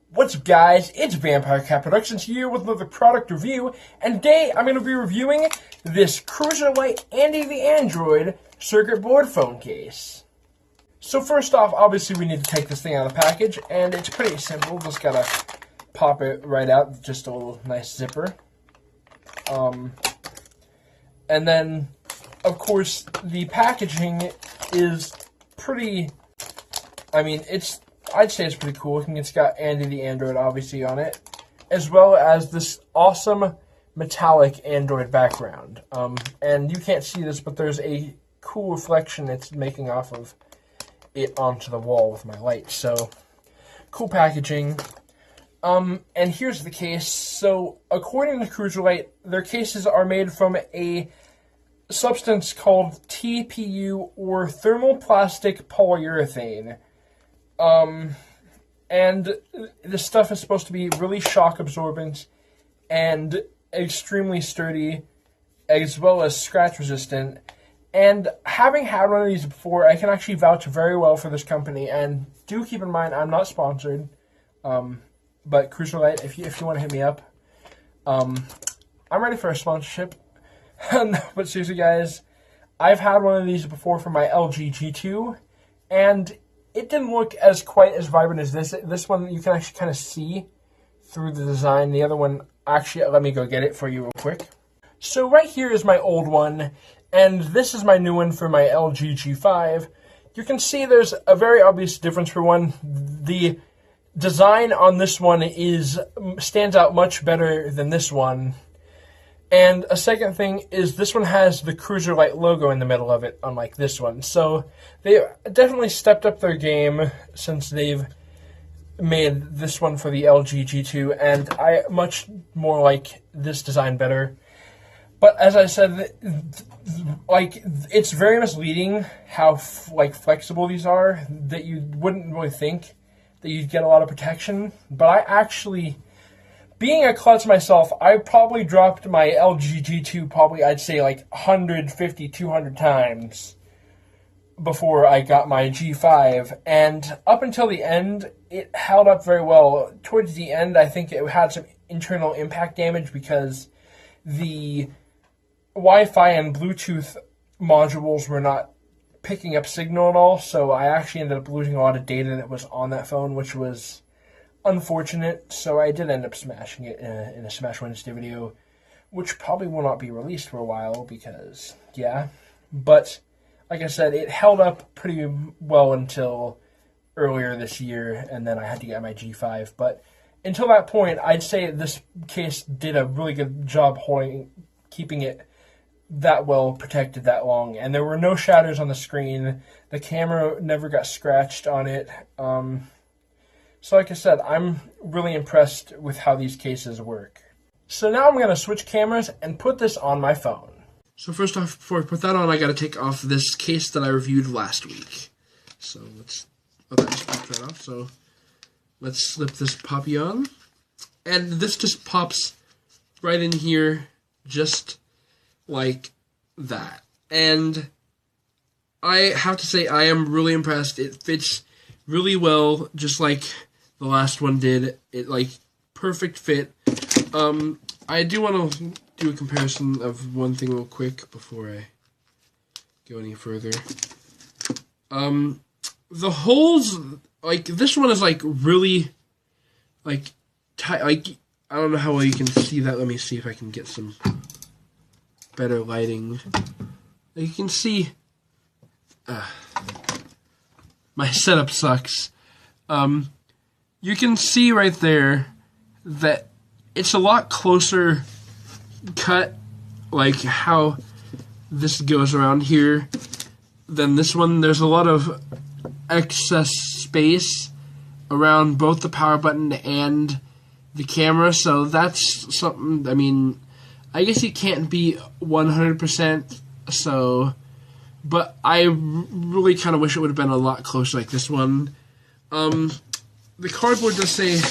What's up, guys? It's Vampire Cat Productions here with another product review, and today I'm going to be reviewing this Cruzerlite Andy the Android circuit board phone case. So first off, obviously we need to take this thing out of the package, and it's pretty simple. Just gotta pop it right out, just a little nice zipper. And then, of course, the packaging is pretty, I'd say it's pretty cool. It's got Andy the Android obviously on it, as well as this awesome metallic Android background. And you can't see this, but there's a cool reflection it's making off of it onto the wall with my light. So, cool packaging. And here's the case. So, according to Cruzerlite, their cases are made from a substance called TPU, or thermoplastic polyurethane. And this stuff is supposed to be really shock absorbent and extremely sturdy, as well as scratch resistant. And having had one of these before, I can actually vouch very well for this company. And do keep in mind, I'm not sponsored. But Cruzerlite, if you want to hit me up, I'm ready for a sponsorship. But seriously, guys, I've had one of these before for my LG G2, and it didn't look quite as vibrant as this. This one you can actually kind of see through the design. The other one, actually, let me go get it for you real quick. So right here is my old one, and this is my new one for my LG G5. You can see there's a very obvious difference. For one, the design on this one stands out much better than this one. And a second thing is this one has the Cruzerlite logo in the middle of it, unlike this one. So they definitely stepped up their game since they've made this one for the LG G2, and I much more like this design better. But as I said, it's very misleading how flexible these are, that you wouldn't really think that you'd get a lot of protection. But I actually, being a klutz myself, I probably dropped my LG G2 I'd say 150, 200 times before I got my G5. And up until the end, it held up very well. Towards the end, I think it had some internal impact damage because the Wi-Fi and Bluetooth modules were not picking up signal at all. So I actually ended up losing a lot of data that was on that phone, which was unfortunate. So I did end up smashing it in a Smash Wednesday video, which probably will not be released for a while because, yeah. But like I said, it held up pretty well until earlier this year, and then I had to get my G5. But until that point, I'd say this case did a really good job keeping it that well protected that long. And there were no shatters on the screen. The camera never got scratched on it. So like I said, I'm really impressed with how these cases work. So now I'm going to switch cameras and put this on my phone. So first off, before I put that on, I got to take off this case that I reviewed last week. So that just popped right off. So let's slip this puppy on. And this just pops right in here, just like that. And I have to say, I am really impressed. It fits really well, just like the last one did. It perfect fit. I do want to do a comparison of one thing real quick before I go any further. The holes, this one is really tight. I don't know how well you can see that. Let me see if I can get some better lighting. You can see my setup sucks. You can see right there that it's a lot closer cut, how this goes around here, than this one. There's a lot of excess space around both the power button and the camera, so that's something, I guess it can't be 100%, but I really kind of wish it would have been a lot closer like this one. The cardboard does say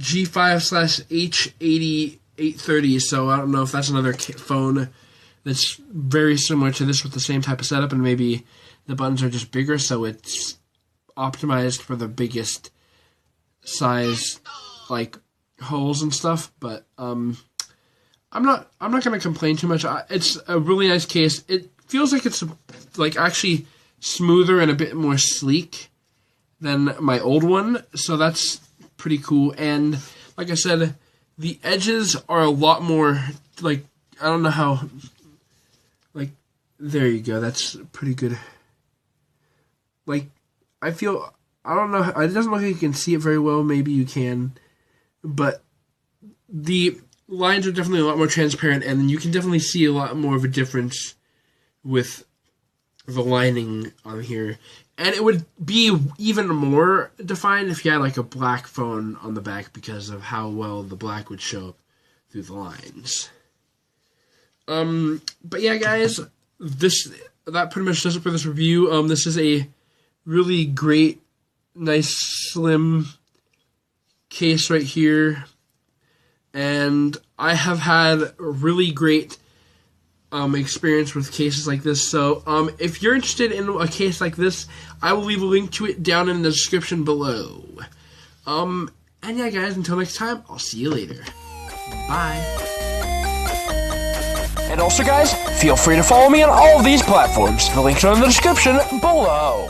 G5/H80-830, so I don't know if that's another phone that's very similar to this with the same type of setup, and maybe the buttons are just bigger, so it's optimized for the biggest size like holes and stuff, but I'm not gonna complain too much. It's a really nice case. It feels like it's like actually smoother and a bit more sleek than my old one, so that's pretty cool. And like I said, the edges are a lot more like, I don't know how, like, there you go, that's pretty good. Like, I don't know, it doesn't look like you can see it very well, maybe you can, but the lines are definitely a lot more transparent, and you can definitely see a lot more of a difference with the lining on here. And it would be even more defined if you had like a black phone on the back, because of how well the black would show up through the lines. But yeah, guys, that pretty much does it for this review. This is a really great, nice, slim case right here. And I have had a really great experience with cases like this. So if you're interested in a case like this, I will leave a link to it down in the description below. And yeah, guys, until next time, I'll see you later. Bye. And also, guys, feel free to follow me on all of these platforms. The links are in the description below.